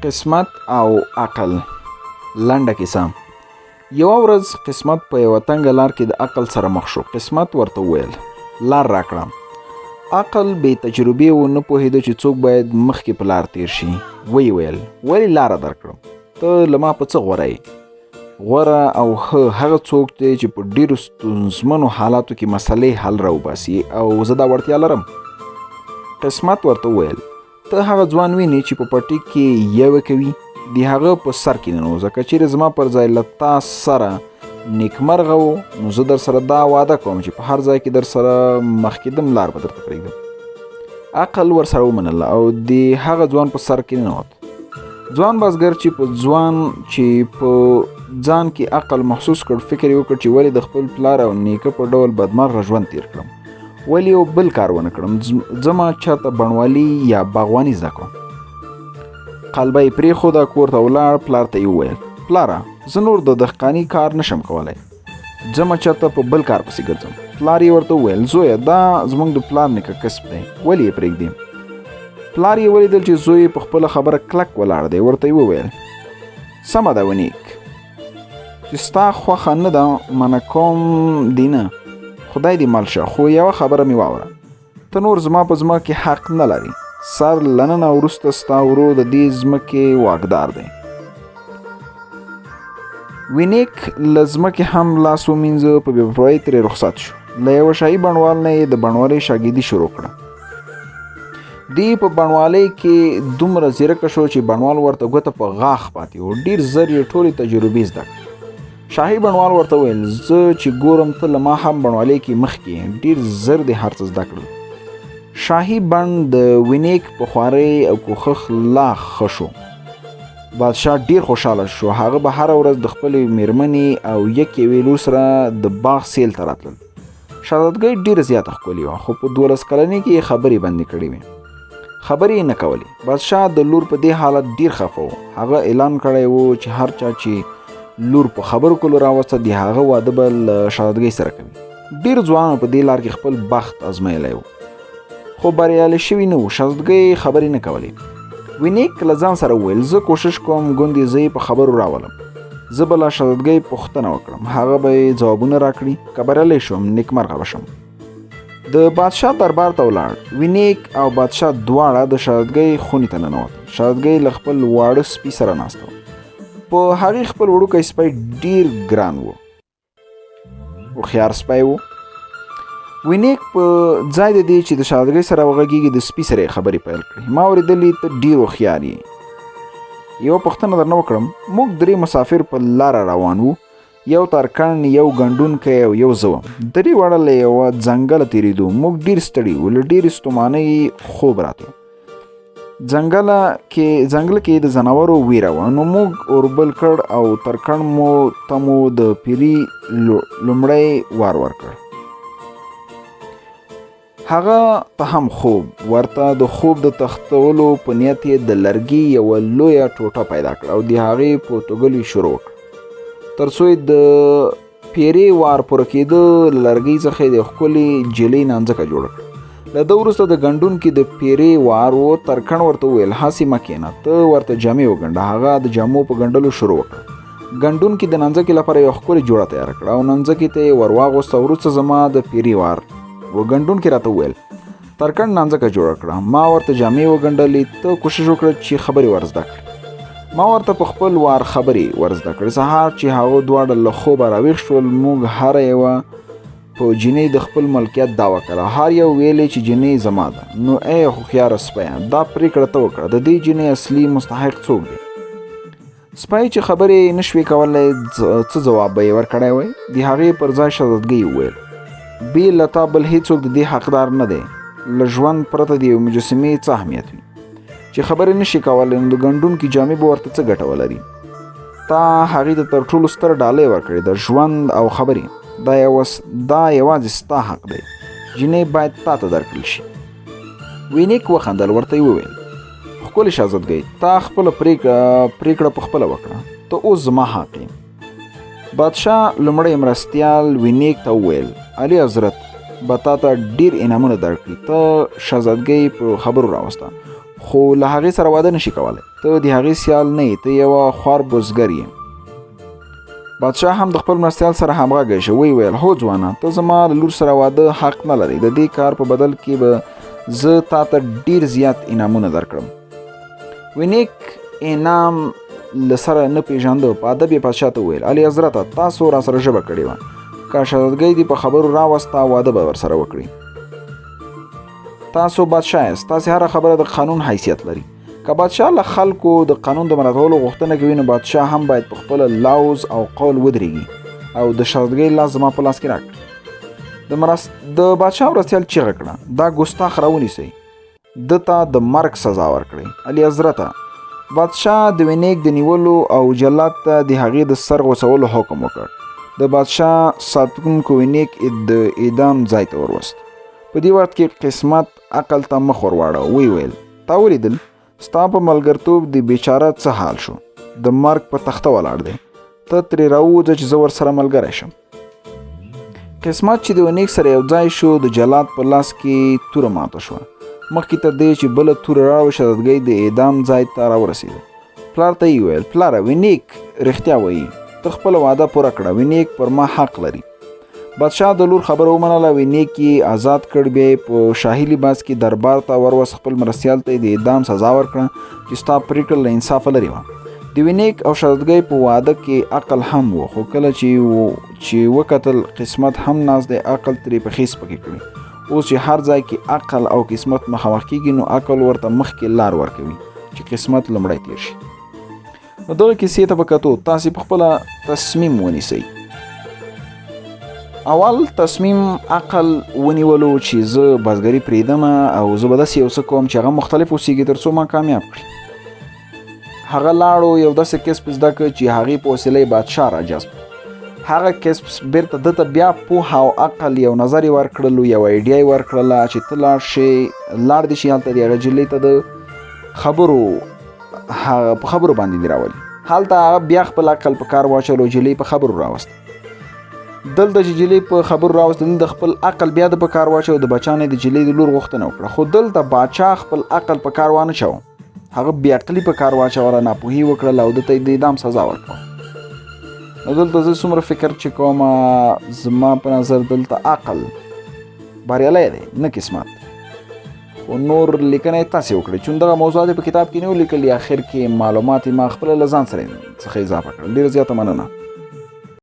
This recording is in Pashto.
قسمت او عقل. لنډه کیسه. یوه ورځ قسمت په یوه تنګه لار کې د عقل سره مخ شو. قسمت ورته وویل لار راکړه. عقل بې تجربې و، نه پوهېده چې څوک باید مخکې په لار تیر شي. ویې ویل ولې لاره درکړم؟ ته له ما په څه غوره یې؟ غوره او ښه هغه څوک دی چې په ډېرو ستونزمنو حالاتو کې مسلې حل راوباسي، او زه دا وړتیا لرم. قسمت ورته وویل ته هغه ځوان وینې چې په پټي کې یوه کوي، د هغه په سر کې ننوځه. که چیرې زما پر ځای له تا سره نیکمرغه و، نو زه در سره دا وعده کوم چې په هر ځای کې در سره مخکېدم لار به درته پرېږدم. عقل ورسره ومنله او د هغه ځوان په سر کې ننوت. ځوان بزګر چې په ځان کې عقل محسوس کړ، فکر یې وکړ چې ولې د خپل پلار او نیکه په ډول بدمرغه ژوند تیر کړم، ولې یو بل کار ونه کړم، ځمه چاته بڼوالي یا باغواني زده کړم. قلبه یې پرېښوده، کور ته ولاړ. پلار ته یې وویل پلاره زه نور د دهقاني کار نشم کولی، ځمه چاته په بل کار پسې ګرځم. پلار یې ورته وویل زویه دا زموږ د پلار نیکه کسب دی، ولې یې پرېږدې؟ پلار یې ولیدل چې زوی په خپله خبره کلک ولاړ دی. ورته یې وویل سمه ده ونیک، چې ستا خوښه نه ده منع کوم دې نه، خدای دې مل شه، خو یوه خبره مې واوره، ته نور زما په ځمکه کې حق نه لري. سر لننه وروسته ستا ورو د دې ځمکې واکدار دی. وینیک له ځمکې هم لاس ومینځه، په بې پروایۍ ترې رخصت شو. له یوه شاهي بڼوال نه یې د بڼوالۍ شاګردي شروع کړه. دی په بڼوالۍ کې دومره ځیرکه شو چې بڼوال ورته ګوته په غاښ پاتې و. ډېر زر یې ټولې تجربې زده کړې. شاهي بڼوال ورته وویل زه چې ګورم ته له ما هم بڼوالۍ کې مخکې، ډېر زر دې هر څه زده کړل. شاهي بڼ د وینیک په خوارۍ او کوښښ لا ښه شو. بادشاه ډېر خوشحاله شو. هغه به هره ورځ د خپلې میرمنې او یکې ویلو سره د باغ سیل ته راتلل. شهزادګۍ ډېره زیاته ښکلې وه، خو په 12 کلنۍ کې یې خبرې بندې کړې وې. خبرې یې نه کولې. بادشاه د لور په دې حالت ډېر خفه و. هغه اعلان کړی و چې هر چا چې لور په خبرو کولو راوسته، د هغه واده به له شهزادګۍ سره کوي. ډېر ځوانانو په دې لار کې خپل بخت ازمایلی و، خو بریالی شوي نه وو. شهزادګۍ خبرې نه کولې. وینیک له ځان سره وویل زه کوشش کوم ګوندې زه یې په خبرو راولم. زه به له شهزادګۍ پوښتنه وکړم، هغه به یې ځوابونه راکړي. که بریالی شوم نیکمرغه به شم. د بادشاه دربار ته ولاړ. وینیک او بادشاه دواړه د شهزادګۍ خونې ته ننوتل. شهزادګۍ له خپل واړه سپي سره ناسته وه. په هغې خپل وړوکی سپی ډېر ګران و، هوښیار سپی و. وینیک په ځای د دې چې د شهزادګۍ سره وغږېږي، د سپي سره یې خبرې پیل کړې. ما اورېدلې ته ډېر هوښیار یې. یوه پوښتنه درنه وکړم؟ موږ 3 مسافر په لاره روان وو، یو ترکڼ، یو ګنډونکی او یو زه وم. 3 واړه له یوه ځنګله تېرېدو. موږ ډېر ستړي وو، له ډېرې ستومانۍ خوب راته. ځنګله کې د ځناورو ویره وه، نو موږ اوربل کړ او ترکڼ ته مو د پیري لومړی وار ورکړ. هغه ته هم خوب ورته. د خوب د تختولو په نیت یې د لرګي یوه لویه ټوټه پیدا کړه او د هغې په توږلو یې شروع وکړه، تر څو یې د پیرې وار پوره کېده. له لرګۍ څخه یې د ښکلې جلۍ نانځکه جوړه کړه. له ده وروسته د ګنډونکي د پیرې وار و. ترکڼ ورته وویل هسې مه کښېنه، ته ورته جامې وګنډه. هغه د جامو په ګنډلو شروع وکړه. ګنډونکي د نانځکې لپاره یوه ښکلې جوړه تیاره کړه او نانځکې ته یې ور واغوسته. وروسته زما د پیرې وار و. ګنډونکي راته وویل ترکڼ نانځکه جوړه کړه، ما ورته جامې وګنډلې، ته کوشش وکړه چې خبرې ور زده کړې. ما ورته په خپل وار خبرې ور زده کړې. سهار چې هغه دواړه له خوبه راویښ شول، موږ هره یوه په جینۍ د خپل ملکیت دعوه کړه. هر یو ویلې چې جینۍ زما ده. نو ای هوښیاره سپیه، دا پرېکړه ته وکړه د دې جینۍ اصلي مستحق څوک دی؟ سپی چې خبرې نه شوې کولی، څه ځواب به یې ورکړی وی؟ د هغې پر ځای شهزادګۍ وویل بې له تا بل هېڅوک د دې حقدار نه دی. له ژوند پرته د یو مجسمې څه اهمیت وي چې خبرې نشي کولی، نو د ګنډونکي جامې به ورته څه ګټه ولري؟ تا هغې ته تر ټولو ستر ډالۍ ورکړې ده، ژوند او خبرې. دا یوازې ستا حق دی. جینۍ باید تا ته درکړل شي. وینیک وخندل. ورته یې وویل ښکلې شهزادګۍ، تا خپله پرېکړه په خپله وکړه، ته اوس زما حق یې. بادشاه لومړی مرستیال وینیک ته وویل علي حضرت به تا ته ډېر انعامونه درکړي، ته شهزادګۍ په خبرو راوسته، خو له هغې سره واده نشي کولی. ته د هغې سیال نه یې، ته یوه خوار بزګر یې. بادشاه هم د خپل مرستیال سره همغږی شو. ویل هو ځوانه، ته زما له لور سره واده حق نه لرې. د دې کار په بدل کې به زه تا ته ډېر زیات انعامونه درکړم. وینیک انعام له سره نه پیژانده. په ادب یې پادشاه ته وویل اعلی حضرته، تاسو را سره ژبه کړې وه، که شهزادګۍ دې په خبرو راوسته واده به ورسره وکړي. تاسو بادشاه یاست، تاسې هره خبره د قانون حیثیت لري. که بادشاه له خلکو د قانون د مراعاتولو غوښتنه کوي نو بادشاه هم باید په خپله لوز او قول ودرېږي او د شهزادګۍ لاس زما په لاس کې راکړي. د بادشاه مرستیال چیغه کړه دا ګستاخ راونیسئ، ده ته د مرګ سزا ورکړئ. اعلی حضرته، بادشاه د وینیک د نیولو او جلاد ته د هغې د سر غوڅولو حکم وکړ. د بادشاه ساتونکو وینیک د اعدام ځای ته وروست. په دې وخت کې قسمت عقل ته مخ ورواړه. ویل تا ولیدل، ستا په ملګرتوب د بیچاره څه حال شو؟ د مرګ په تخته ولاړ دی، ته ترې راووځه چې زه ورسره ملګری شم. قسمت چې د وینیک سره یو ځای شو، د جلاد په لاس کې توره ماته شوه. مخکې تر دې چې بله توره راوړي، شهزادګۍ د اعدام ځای ته راورسېده. پلار ته یې وویل پلاره، وینیک رښتیا وایي، ته خپله وعده پوره کړه، وینیک پر ما حق لري. بادشاه د لور خبره ومنله. وینیک یې آزاد کړ. بیا یې په شاهي لباس کې دربار ته وروست. خپل مرستیال ته یې د اعدام سزا ورکړه چې ستا پرېکړه له انصافه لرې وه. د وینیک او شهزادګۍ په واده کې عقل هم و، خو کله چې وکتل قسمت هم ناز دی، عقل ترې پښې سپکې کړي. اوس چې هر ځای کې عقل او قسمت مخامخ کېږي نو عقل ورته مخکې لار ورکوي چې قسمت لومړی تېر شي. نو دغه کیسې ته په کتو تاسې په خپله تصمیم ونیسئ. اول تصمیم عقل ونیولو چې زه بزګري پرېږدم او زه به داسې یو څه کوم چې هغه مختلف اوسېږي تر څو ما کامیاب کړي. هغه لاړو یو داسې کسب زده کړ چې هغې په وسیله یې بادشاه راجذب. هغه کسب بیرته ده ته بیا پوهه او عقل یو نظر یې ورکړلو، یو ایډیا یې ورکړله چې ته لاړ دې شي هلته د هغه جلۍ ته د خبرو باندې دې راولي. هلته هغه بیا خپل عقل په کار واچولو، جلۍ په خبرو راوست. دلته چې جلۍ په خبرو راوست، د خپل عقل بیا د په کار واچو، د بچا نه د جلۍ د لور غوښتنه وکړه. خو دلته باچا خپل عقل په کار وانه چاو، هغه بې عقلي په کار واچوله، ناپوهي وکړله او ده ته یې د اعدام سزا ورکړه. نو دلته زه څومره فکر چې کوم، زما په نظر دلته عقل بریالی دی نه قسمت. خو نور لیکنه یې تاسې وکړئ، چون دغه موضوعات په کتاب کې نه ولیکلي. اخر کې معلومات یې ما خپله له ځان سره څخه اضافه کړل. ډېره زیاته مننه.